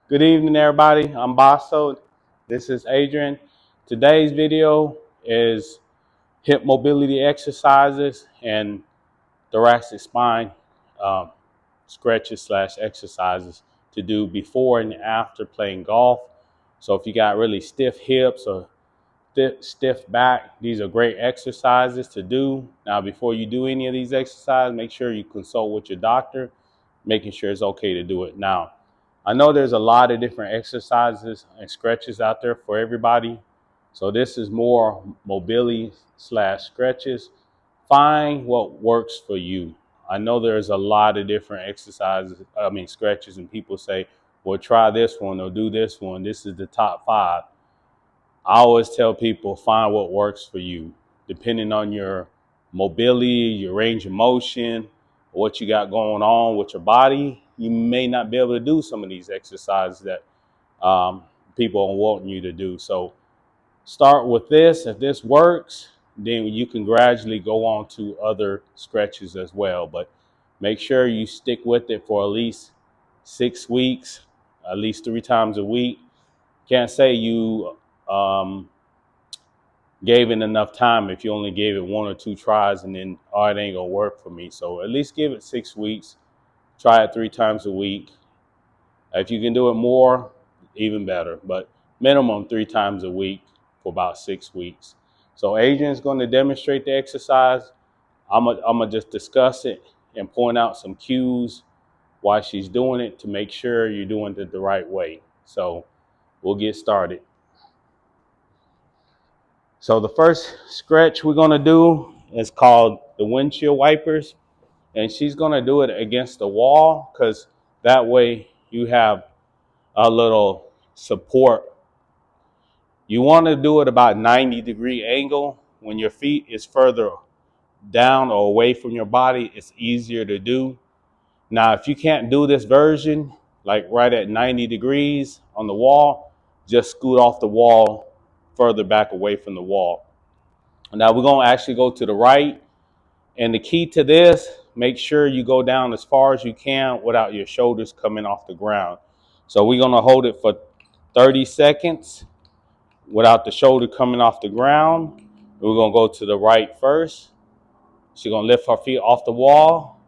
Good evening, everybody. I'm Baso. This is Adrian. Today's video is hip mobility exercises and thoracic spine um, stretches slash exercises to do before and after playing golf. So if you got really stiff hips or stiff back, these are great exercises to do. Now, before you do any of these exercises, make sure you consult with your doctor, making sure it's okay to do it. Now, I know there's a lot of different exercises and stretches out there for everybody. So this is more mobility slash stretches. Find what works for you. I know there's a lot of different stretches, and people say, well, try this one or do this one. This is the top 5. I always tell people find what works for you, depending on your mobility, your range of motion, what you got going on with your body. You may not be able to do some of these exercises that people are wanting you to do. So start with this. If this works, then you can gradually go on to other stretches as well. But make sure you stick with it for at least 6 weeks, at least 3 times a week. Can't say you gave it enough time if you only gave it 1 or 2 tries and then, oh, it ain't gonna work for me. So at least give it 6 weeks. Try it 3 times a week. If you can do it more, even better. But minimum 3 times a week for about 6 weeks. So Adrian's going to demonstrate the exercise. I'm gonna just discuss it and point out some cues while she's doing it to make sure you're doing it the right way. So we'll get started. So the first stretch we're gonna do is called the windshield wipers, and she's gonna do it against the wall because that way you have a little support. You want to do it about 90-degree angle. When your feet is further down or away from your body, it's easier to do. Now, if you can't do this version, like right at 90 degrees on the wall, just scoot off the wall further back away from the wall. Now we're going to actually go to the right. And the key to this, make sure you go down as far as you can without your shoulders coming off the ground. So we're going to hold it for 30 seconds without the shoulder coming off the ground. We're going to go to the right first. She's going to lift her feet off the wall.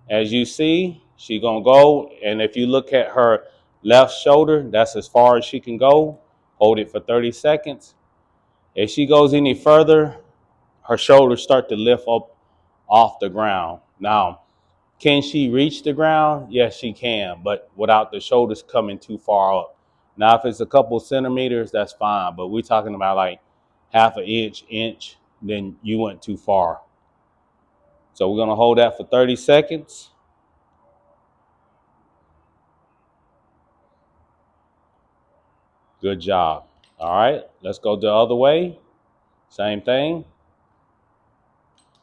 As you see, she's going to go. And if you look at her left shoulder, that's as far as she can go. Hold it for 30 seconds. If she goes any further, her shoulders start to lift up off the ground. Now, can she reach the ground? Yes, she can, but without the shoulders coming too far up. Now, if it's a couple centimeters, that's fine, but we're talking about like half an inch, then you went too far. So we're going to hold that for 30 seconds. Good job. All right, let's go the other way. Same thing.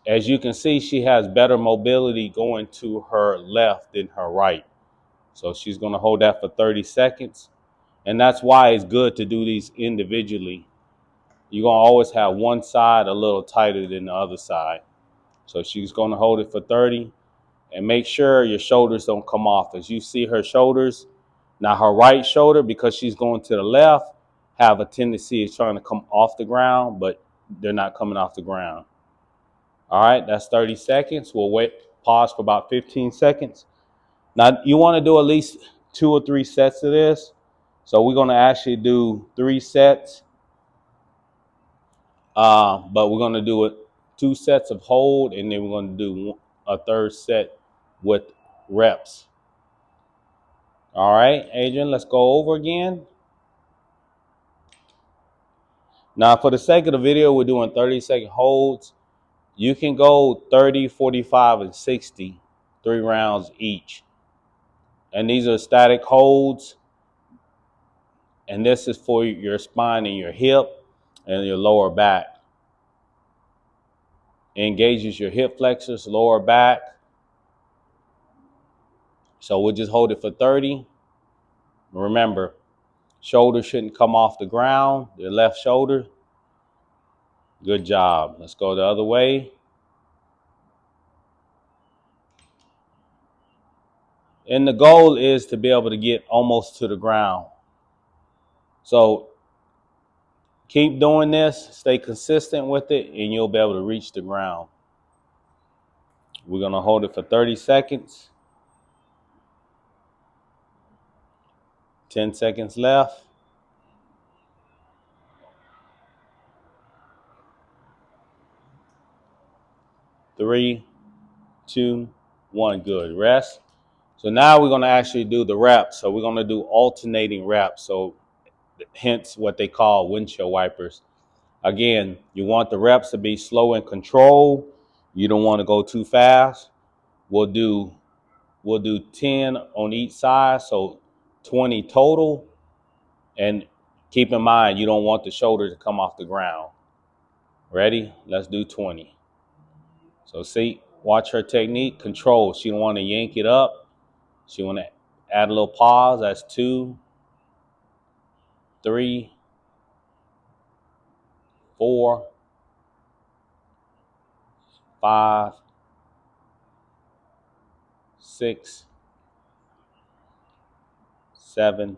As you can see, she has better mobility going to her left than her right. So she's going to hold that for 30 seconds. And that's why it's good to do these individually. You're going to always have one side a little tighter than the other side. So she's going to hold it for 30 and make sure your shoulders don't come off. As you see her shoulders, now her right shoulder, because she's going to the left, have a tendency of trying to come off the ground, but they're not coming off the ground. All right, that's 30 seconds. We'll wait, pause for about 15 seconds. Now, you want to do at least 2 or 3 sets of this. So we're going to actually do 3 sets, but we're going to do it 2 sets of hold, and then we're going to do a 3rd set with reps. All right, Adrian, let's go over again. Now, for the sake of the video, we're doing 30-second holds. You can go 30, 45, and 60, 3 rounds each. And these are static holds. And this is for your spine and your hip and your lower back. It engages your hip flexors, lower back. So we'll just hold it for 30. Remember, shoulder shouldn't come off the ground, the left shoulder. Good job. Let's go the other way. And the goal is to be able to get almost to the ground. So keep doing this, stay consistent with it, and you'll be able to reach the ground. We're going to hold it for 30 seconds. 10 seconds left. 3, 2, 1. Good. Rest. So now we're going to actually do the reps. So we're going to do alternating reps. So hence what they call windshield wipers. Again, you want the reps to be slow and controlled. You don't want to go too fast. We'll do 10 on each side, so 20 total. And keep in mind, you don't want the shoulder to come off the ground. Ready? Let's do 20. So see, watch her technique. Control. She don't want to yank it up. She want to add a little pause. That's 2, 3, 4, 5, 6, 7,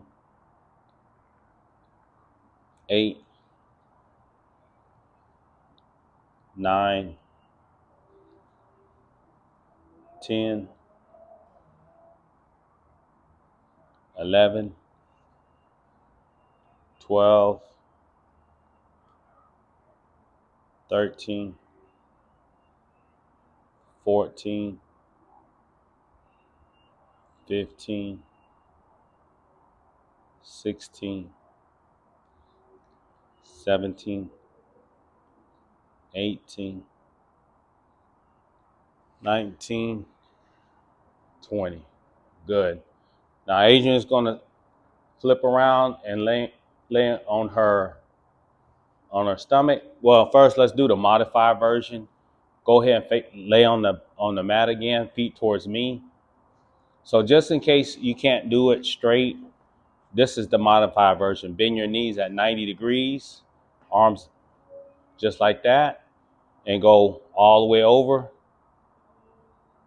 8, 9, 10, 11, 12, 13, 14, 15, 16, 17, 18, 19, 20. Good. Now Adrian's going to flip around and lay on her stomach. Well, first let's do the modified version. Go ahead and lay on the mat again, feet towards me. So just in case you can't do it straight, this is the modified version. Bend your knees at 90 degrees, arms just like that, and go all the way over.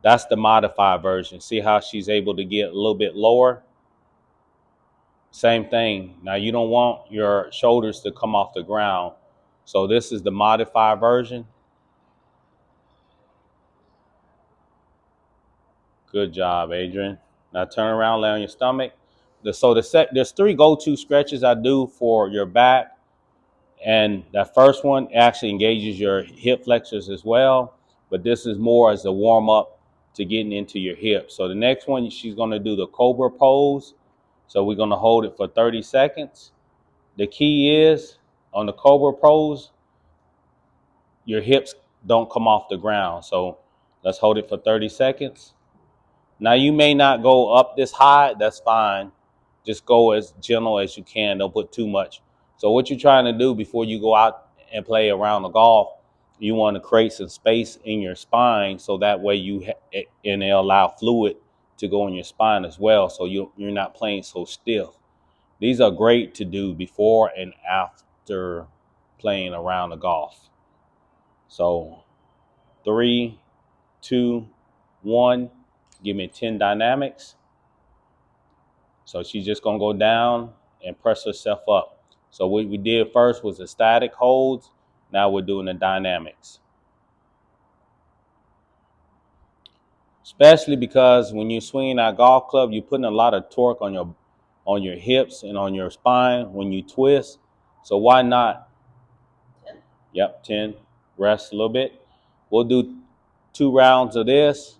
That's the modified version. See how she's able to get a little bit lower? Same thing. Now you don't want your shoulders to come off the ground. So this is the modified version. Good job, Adrian. Now turn around, lay on your stomach. There's 3 go-to stretches I do for your back. And that first one actually engages your hip flexors as well. But this is more as a warm up to getting into your hips. So the next one, she's going to do the cobra pose. So we're going to hold it for 30 seconds. The key is on the cobra pose, your hips don't come off the ground. So let's hold it for 30 seconds. Now you may not go up this high. That's fine. Just go as gentle as you can. Don't put too much. So what you're trying to do before you go out and play around the golf, you want to create some space in your spine so that way and it'll allow fluid to go in your spine as well. So you're not playing so stiff. These are great to do before and after playing around the golf. So 3, 2, 1. Give me 10 dynamics. So she's just going to go down and press herself up. So what we did first was the static holds. Now we're doing the dynamics. Especially because when you're swinging that golf club, you're putting a lot of torque on your hips and on your spine when you twist. So why not? 10. Yep, 10. Rest a little bit. We'll do 2 rounds of this.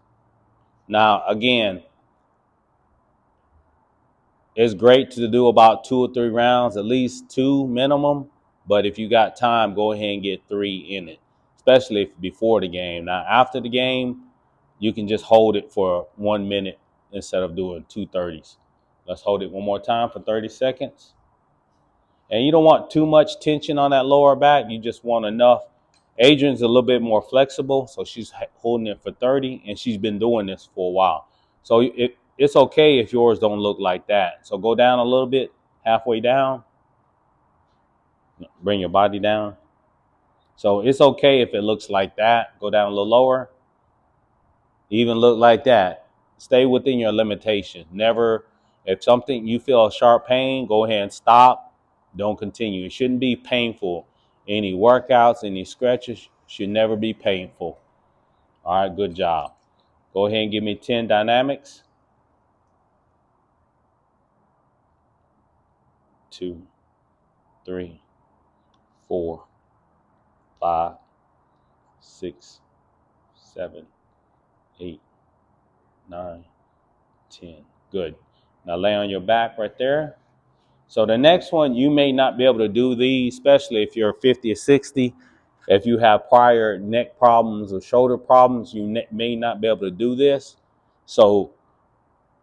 Now, again, it's great to do about 2 or 3 rounds, at least 2 minimum. But if you got time, go ahead and get 3 in it, especially if before the game. Now, after the game, you can just hold it for 1 minute instead of doing 2 30s. Let's hold it one more time for 30 seconds. And you don't want too much tension on that lower back. You just want enough. Adrian's a little bit more flexible, so she's holding it for 30, and she's been doing this for a while. So it's okay if yours don't look like that. So go down a little bit, halfway down. Bring your body down. So it's okay if it looks like that. Go down a little lower. Even look like that. stay within your limitation. Never, if something you feel a sharp pain, go ahead and stop. Don't continue. It shouldn't be painful. Any workouts, any stretches should never be painful. All right, good job. Go ahead and give me 10 dynamics. 2, 3, 4, 5, 6, 7, 8, 9, 10. Good. Now lay on your back right there. So the next one, you may not be able to do these, especially if you're 50 or 60. If you have prior neck problems or shoulder problems, you may not be able to do this. So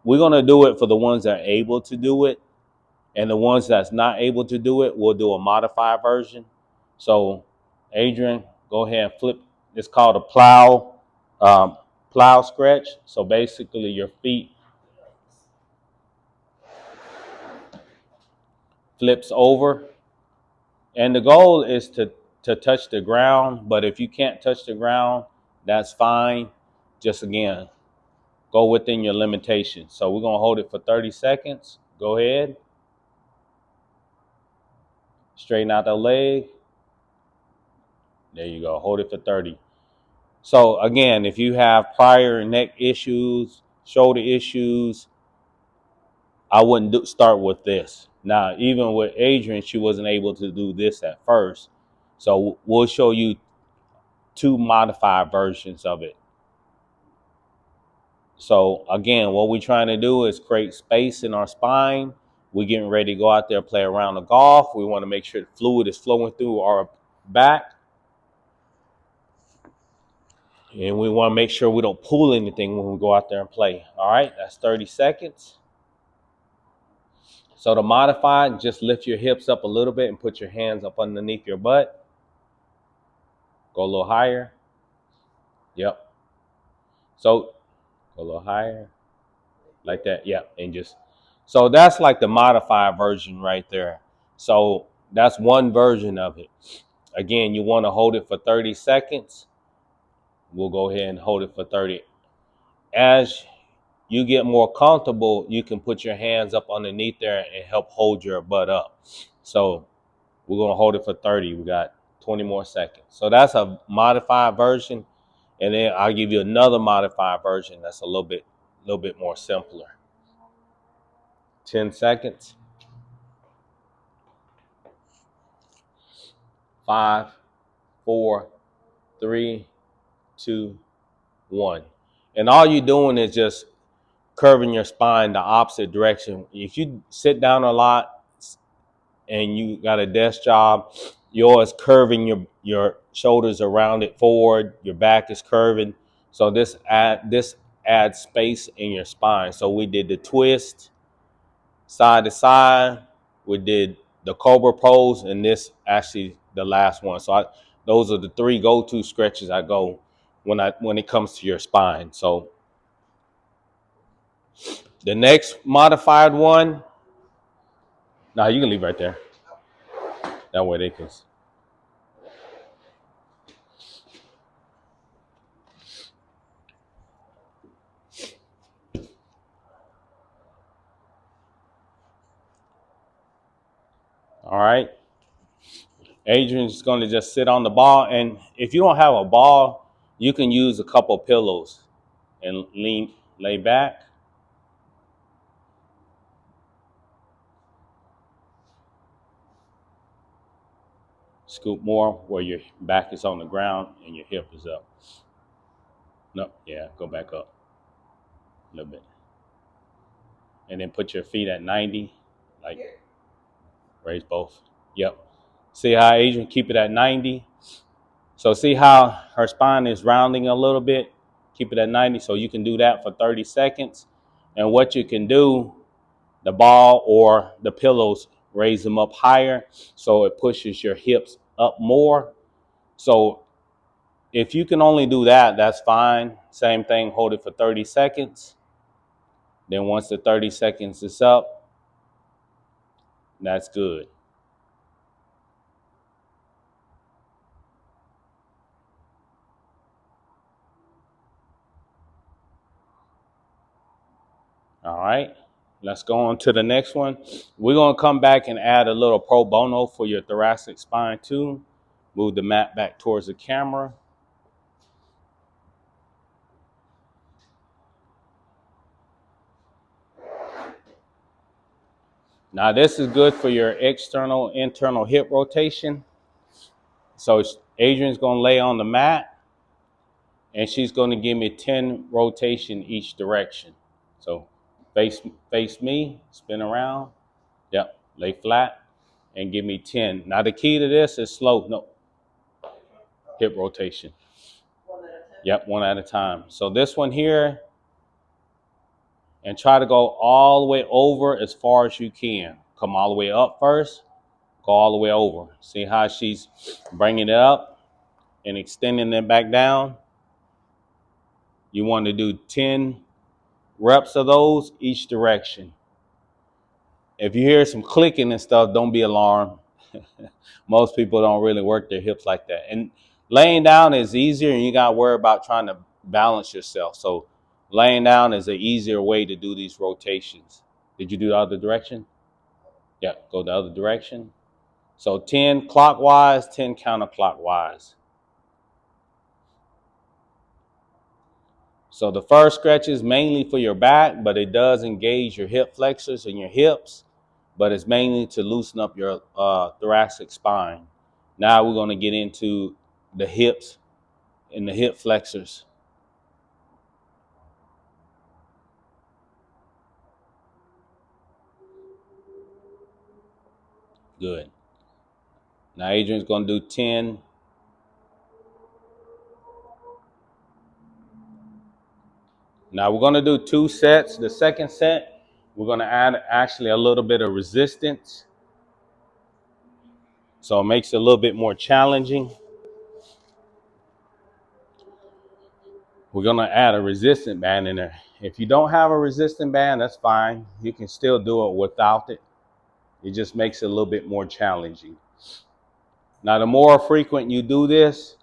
we're going to do it for the ones that are able to do it. And the ones that's not able to do it, we'll do a modified version. So Adrian, go ahead and flip. It's called a plow stretch. So basically your feet flips over. And the goal is to touch the ground. But if you can't touch the ground, that's fine. Just again, go within your limitations. So we're going to hold it for 30 seconds. Go ahead. Straighten out the leg. There you go. Hold it for 30. So again, if you have prior neck issues, shoulder issues, I wouldn't start with this. Now, even with Adrian, she wasn't able to do this at first. So we'll show you 2 modified versions of it. So again, what we're trying to do is create space in our spine. We're getting ready to go out there and play around the golf. We want to make sure the fluid is flowing through our back. And we want to make sure we don't pull anything when we go out there and play. All right, that's 30 seconds. So to modify, just lift your hips up a little bit and put your hands up underneath your butt. Go a little higher. Yep. So go a little higher. Like that. Yep. And just, so that's like the modified version right there. So that's one version of it. Again, you want to hold it for 30 seconds. We'll go ahead and hold it for 30. As you get more comfortable, you can put your hands up underneath there and help hold your butt up. So we're going to hold it for 30. We got 20 more seconds. So that's a modified version. And then I'll give you another modified version that's a little bit more simpler. 10 seconds. 5, 4, 3, 2, 1. And all you're doing is just curving your spine the opposite direction. If you sit down a lot and you got a desk job, you're always curving your shoulders around it forward, your back is curving. So this adds space in your spine. So we did the twist side to side, we did the cobra pose, and this actually the last one. So those are the 3 go-to stretches I go when it comes to your spine. So the next modified one, now you can leave right there. That way they can. All right. Adrian's going to just sit on the ball. And if you don't have a ball, you can use a couple pillows and lay back. Scoop more where your back is on the ground and your hip is up. No, yeah, go back up a little bit. And then put your feet at 90, like raise both. Yep. See how Adrian keep it at 90? So see how her spine is rounding a little bit? Keep it at 90. So you can do that for 30 seconds. And what you can do, the ball or the pillows, raise them up higher so it pushes your hips up more. So if you can only do that, that's fine. Same thing, hold it for 30 seconds. Then once the 30 seconds is up, that's good. Let's go on to the next one. We're going to come back and add a little pro bono for your thoracic spine too. Move the mat back towards the camera. Now this is good for your external, internal hip rotation. So Adrian's going to lay on the mat and she's going to give me 10 rotation each direction. So face me, spin around. Yep, lay flat and give me 10. Now the key to this is slow, no, hip rotation. Yep, one at a time. So this one here, and try to go all the way over as far as you can. Come all the way up first, go all the way over. See how she's bringing it up and extending it back down? You want to do 10 reps of those each direction. If you hear some clicking and stuff, don't be alarmed. Most people don't really work their hips like that. And laying down is easier, and you got to worry about trying to balance yourself. So laying down is an easier way to do these rotations. Did you do the other direction? Yeah, go the other direction. So 10 clockwise, 10 counterclockwise. So the first stretch is mainly for your back, but it does engage your hip flexors and your hips, but it's mainly to loosen up your thoracic spine. Now we're going to get into the hips and the hip flexors. Good. Now Adrian's going to do 10. Now we're going to do 2 sets. The second set, we're going to add actually a little bit of resistance. So it makes it a little bit more challenging. We're going to add a resistant band in there. If you don't have a resistant band, that's fine. You can still do it without it. It just makes it a little bit more challenging. Now, the more frequent you do this,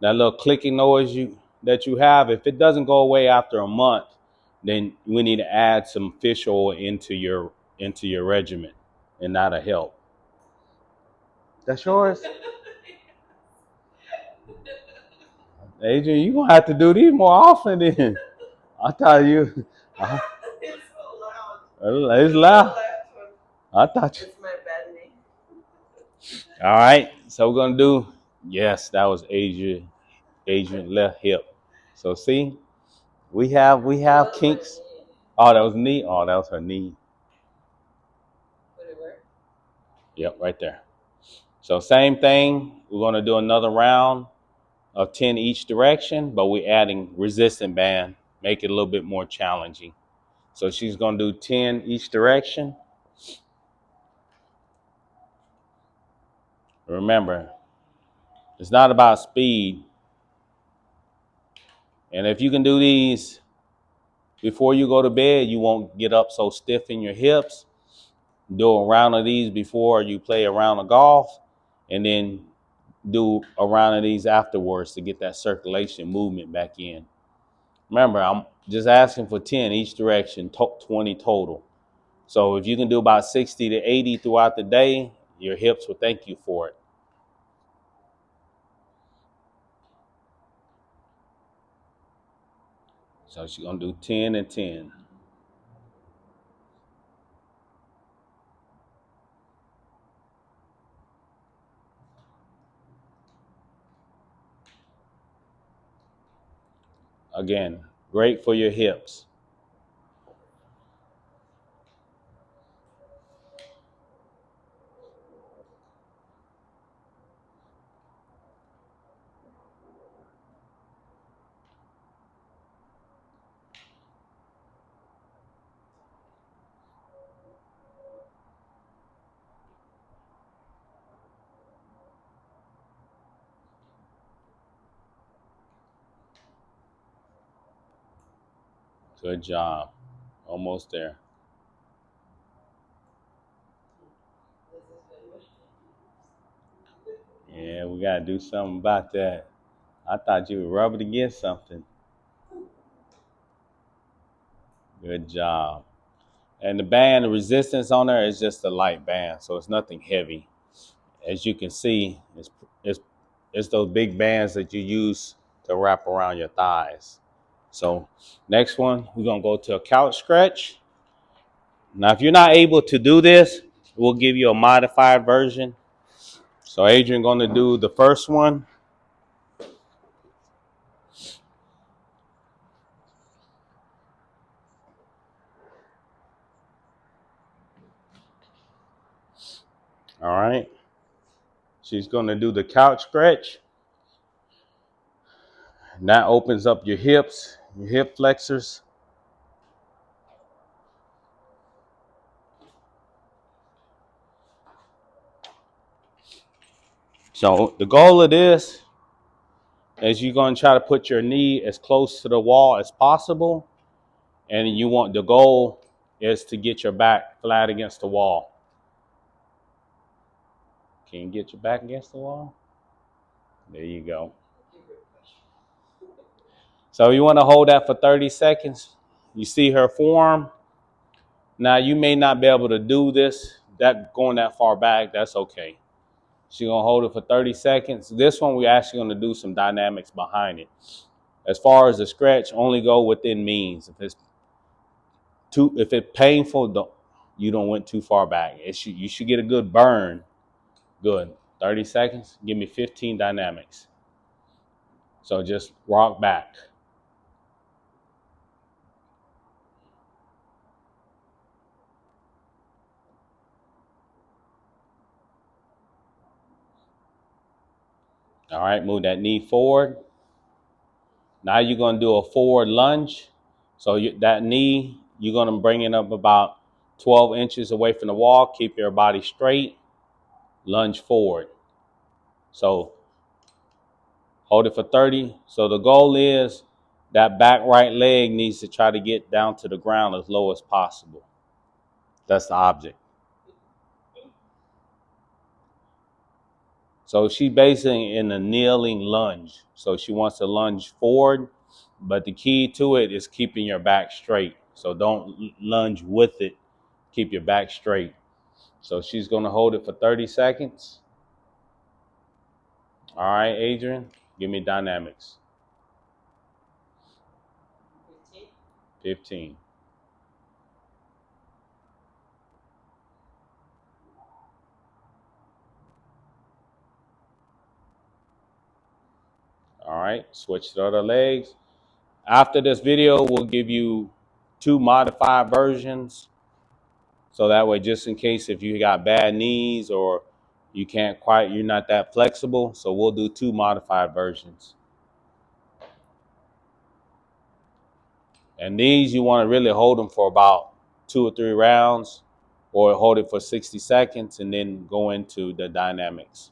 that little clicking noise that you have, if it doesn't go away after a month, then we need to add some fish oil into your regimen, and that'll help. That's yours? Adrian, you're going to have to do these more often then. I thought you... It's so loud. It's loud. I thought you... It's my bad name. All right, so we're gonna do, yes, that was Adrian left hip. So see, we have kinks. Oh, that was knee. Oh, that was her knee. Yep, right there. So same thing. We're gonna do another round of 10 each direction, but we're adding resistant band, make it a little bit more challenging. So she's gonna do 10 each direction. Remember, it's not about speed. And if you can do these before you go to bed, you won't get up so stiff in your hips. Do a round of these before you play a round of golf, and then do a round of these afterwards to get that circulation movement back in. Remember, I'm just asking for 10 each direction, 20 total. So if you can do about 60 to 80 throughout the day, your hips will thank you for it. So she's going to do 10 and 10. Again, great for your hips. Good job. Almost there. Yeah, we got to do something about that. I thought you would rub it against something. Good job. And the band, the resistance on there is just a light band, so it's nothing heavy. As you can see, it's, it's those big bands that you use to wrap around your thighs. So next one, we're gonna go to a couch stretch. Now, if you're not able to do this, we'll give you a modified version. So Adrian gonna do the first one. All right. She's gonna do the couch stretch. And that opens up your hips, your hip flexors. So the goal of this is you're going to try to put your knee as close to the wall as possible. And you want, the goal is to get your back flat against the wall. Can you get your back against the wall? There you go. So you want to hold that for 30 seconds. You see her form. Now you may not be able to do this, that going that far back, that's okay. She's going to hold it for 30 seconds. This one, we're actually going to do some dynamics behind it. As far as the stretch, only go within means. If it's painful, you don't went too far back. You should get a good burn. Good. 30 seconds. Give me 15 dynamics. So just rock back. All right, move that knee forward. Now you're going to do a forward lunge. So that knee, you're going to bring it up about 12 inches away from the wall. Keep your body straight. Lunge forward. So hold it for 30. So the goal is that back right leg needs to try to get down to the ground as low as possible. That's the object. So she's basically in a kneeling lunge. So she wants to lunge forward, but the key to it is keeping your back straight. So don't lunge with it. Keep your back straight. So she's going to hold it for 30 seconds. All right, Adrian, give me dynamics. 15. All right, switch to the other legs. After this video, we'll give you 2 modified versions. So that way, just in case if you got bad knees or you're not that flexible. So we'll do 2 modified versions. And these, you want to really hold them for about 2 or 3 rounds, or hold it for 60 seconds and then go into the dynamics.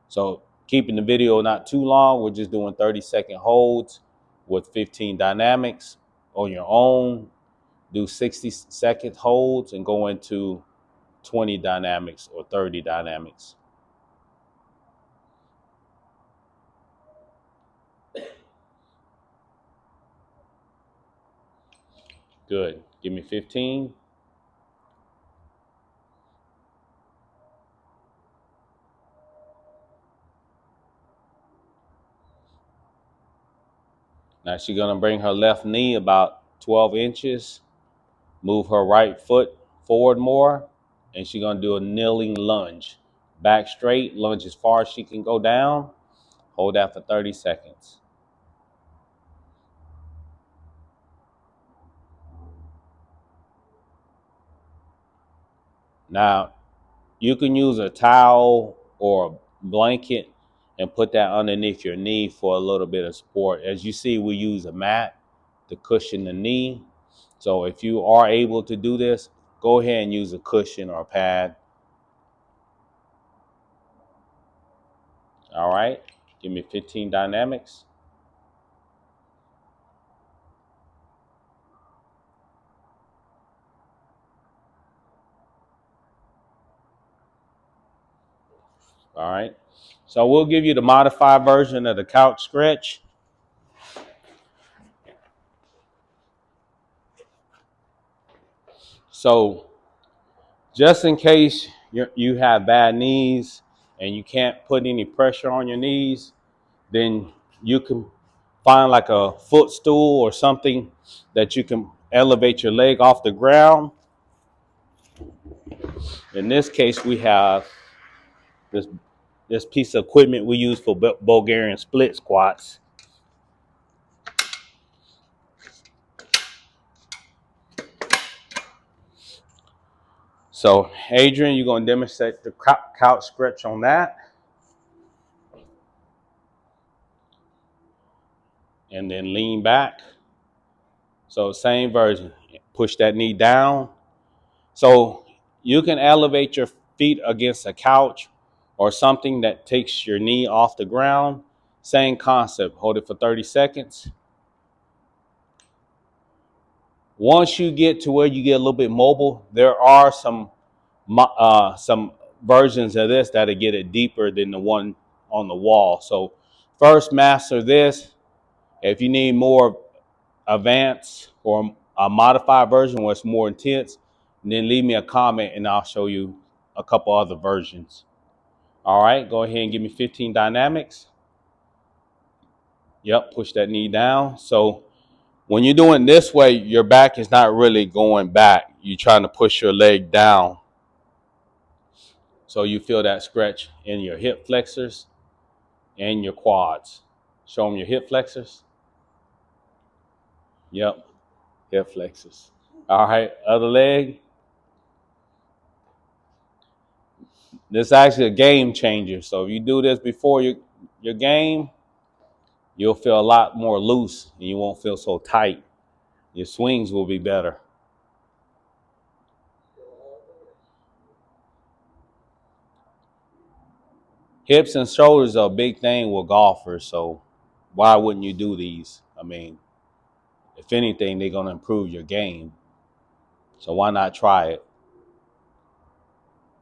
So keeping the video not too long, we're just doing 30-second holds with 15 dynamics on your own. Do 60-second holds and go into 20 dynamics or 30 dynamics. Good. Give me 15. Now she's going to bring her left knee about 12 inches. Move her right foot forward more. And she's going to do a kneeling lunge. Back straight, lunge as far as she can go down. Hold that for 30 seconds. Now, you can use a towel or a blanket and put that underneath your knee for a little bit of support. As you see, we use a mat to cushion the knee. So if you are able to do this, go ahead and use a cushion or a pad. All right, give me 15 dynamics. All right, so we'll give you the modified version of the couch stretch. So just in case you have bad knees and you can't put any pressure on your knees, then you can find like a footstool or something that you can elevate your leg off the ground. In this case, we have this this piece of equipment we use for Bulgarian split squats. So, Adrian, you're going to demonstrate the couch stretch on that. And then lean back. So, same version. Push that knee down. So, you can elevate your feet against a couch or something that takes your knee off the ground. Same concept. Hold it for 30 seconds. Once you get to where you get a little bit mobile, there are some versions of this that'll get it deeper than the one on the wall. So first master this. If you need more advanced or a modified version where it's more intense, then leave me a comment and I'll show you a couple other versions. All right, go ahead and give me 15 dynamics. Yep, push that knee down. So when you're doing this way, your back is not really going back. You're trying to push your leg down. So you feel that stretch in your hip flexors and your quads. Show them your hip flexors. Yep, hip flexors. All right, other leg. This is actually a game changer. So if you do this before your game, you'll feel a lot more loose and you won't feel so tight. Your swings will be better. Hips and shoulders are a big thing with golfers, so why wouldn't you do these? I mean, if anything, they're going to improve your game. So why not try it?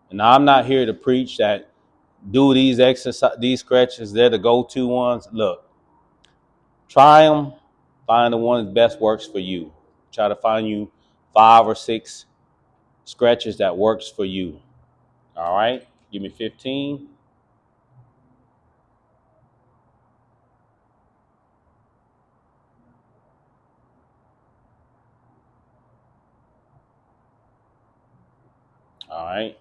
And now I'm not here to preach that do these exercise, these stretches, they're the go-to ones. Look, try them, find the one that best works for you. Try to find you 5 or 6 stretches that works for you. All right, give me 15. All right.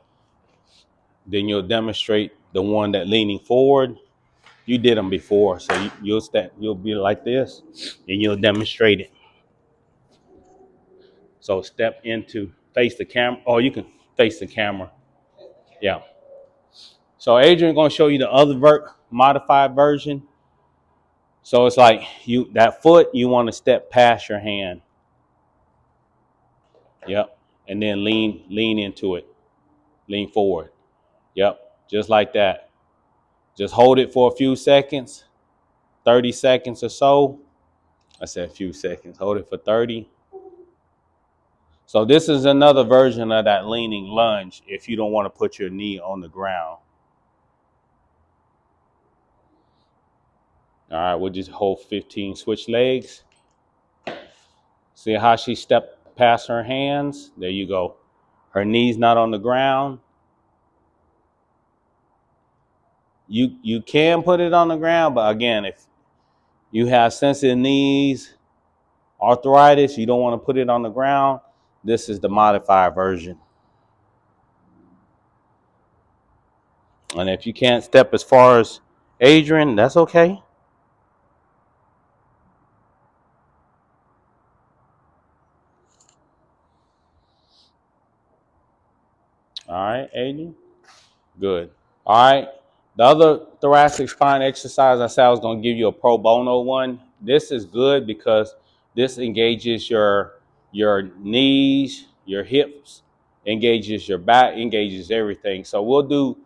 Then you'll demonstrate the one that leaning forward. You did them before, so you'll be like this, and you'll demonstrate it. So step into face the camera. Oh, you can face the camera. Yeah. So Adrian going to show you the other modified version. So it's like that foot you want to step past your hand. Yep. And then lean into it. Lean forward. Yep. Just like that. Just hold it for a few seconds, 30 seconds or so. I said a few seconds. Hold it for 30. So this is another version of that leaning lunge if you don't want to put your knee on the ground. All right, we'll just hold 15, switch legs. See how she stepped past her hands? There you go. Her knee's not on the ground. You can put it on the ground, but again, if you have sensitive knees, arthritis, you don't want to put it on the ground, this is the modified version. And if you can't step as far as Adrian, that's okay. All right, Adrian. Good. All right. The other thoracic spine exercise I said I was going to give you a pro bono one. This is good because this engages your knees, your hips, engages your back, engages everything. So we'll do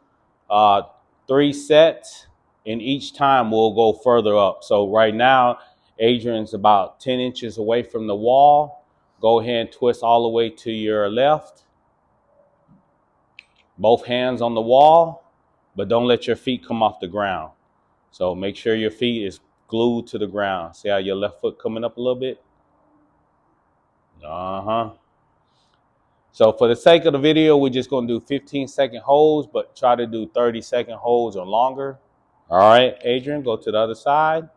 3 sets, and each time we'll go further up. So right now, Adrian's about 10 inches away from the wall. Go ahead and twist all the way to your left. Both hands on the wall, but don't let your feet come off the ground. So make sure your feet is glued to the ground. See how your left foot coming up a little bit? Uh-huh. So for the sake of the video, we're just going to do 15-second holds, but try to do 30-second holds or longer. All right, Adrian, go to the other side.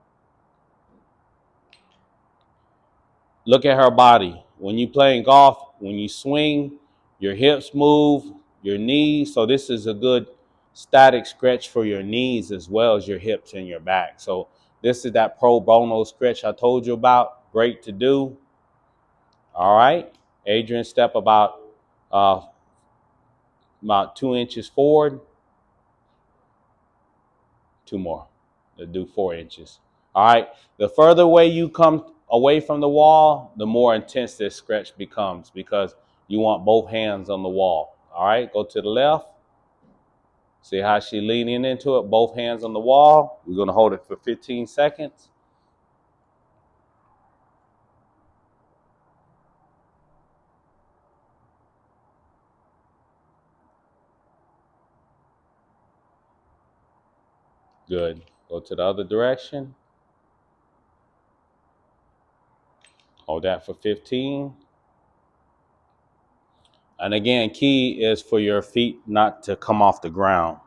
Look at her body. When you're playing golf, when you swing, your hips move, your knees. So this is a good static stretch for your knees as well as your hips and your back. So this is that pro bono stretch I told you about. Great to do. All right. Adrian, step about 2 inches forward. 2 more. Let's do 4 inches. All right. The further away you come away from the wall, the more intense this stretch becomes because you want both hands on the wall. All right. Go to the left. See how she's leaning into it, both hands on the wall. We're going to hold it for 15 seconds. Good. Go to the other direction. Hold that for 15. And again, key is for your feet not to come off the ground.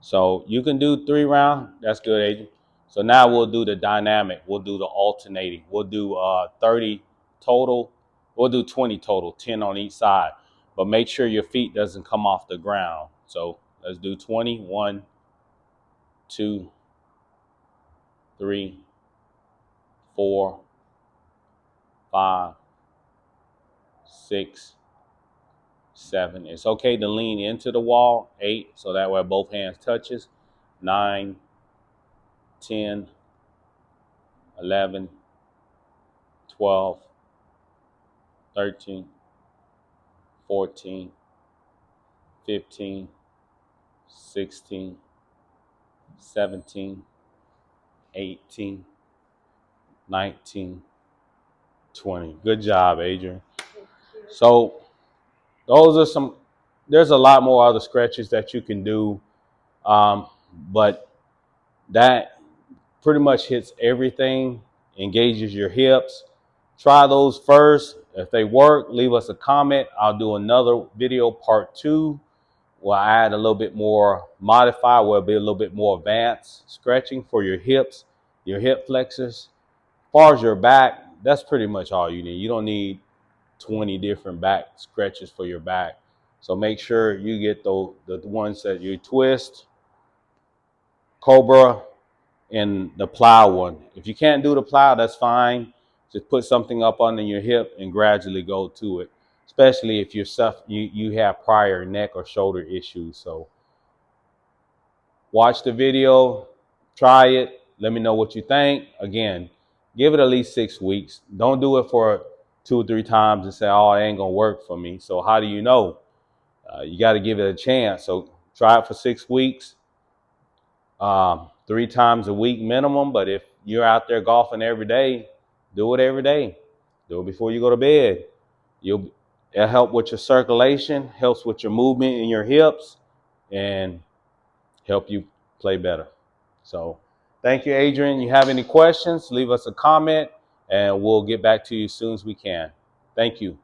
So you can do 3 rounds. That's good, Adrian. So now we'll do the dynamic. We'll do the alternating. We'll do 30 total. We'll do 20 total, 10 on each side. But make sure your feet doesn't come off the ground. So let's do 20. 1, 2, 3, 4, 5, 6, 7. It's okay to lean into the wall. 8, so that way both hands touches. 9, 10, 11, 12, 13, 14, 15, 16, 17, 18, 19, 20. Good job, Adrian. So those are some, there's a lot more other stretches that you can do, but that pretty much hits everything, engages your hips. Try those first. If they work, leave us a comment. I'll do another video, part 2, where I add a little bit more modify, where it'll be a little bit more advanced stretching for your hips, your hip flexors. As far as your back, that's pretty much all you need. You don't need 20 different back stretches for your back. So make sure you get the ones that you twist, cobra, and the plow one. If you can't do the plow, that's fine. Just put something up under your hip and gradually go to it, especially if you have prior neck or shoulder issues. So watch the video, try it, let me know what you think. Again, give it at least 6 weeks. Don't do it for 2 or 3 times and say, oh, it ain't gonna work for me. So how do you know? You got to give it a chance. So try it for 6 weeks. 3 times a week minimum, but if you're out there golfing every day, do it every day. Do it before you go to bed. It'll help with your circulation, helps with your movement in your hips, and help you play better. So thank you, Adrian. You have any questions, leave us a comment, and we'll get back to you as soon as we can. Thank you.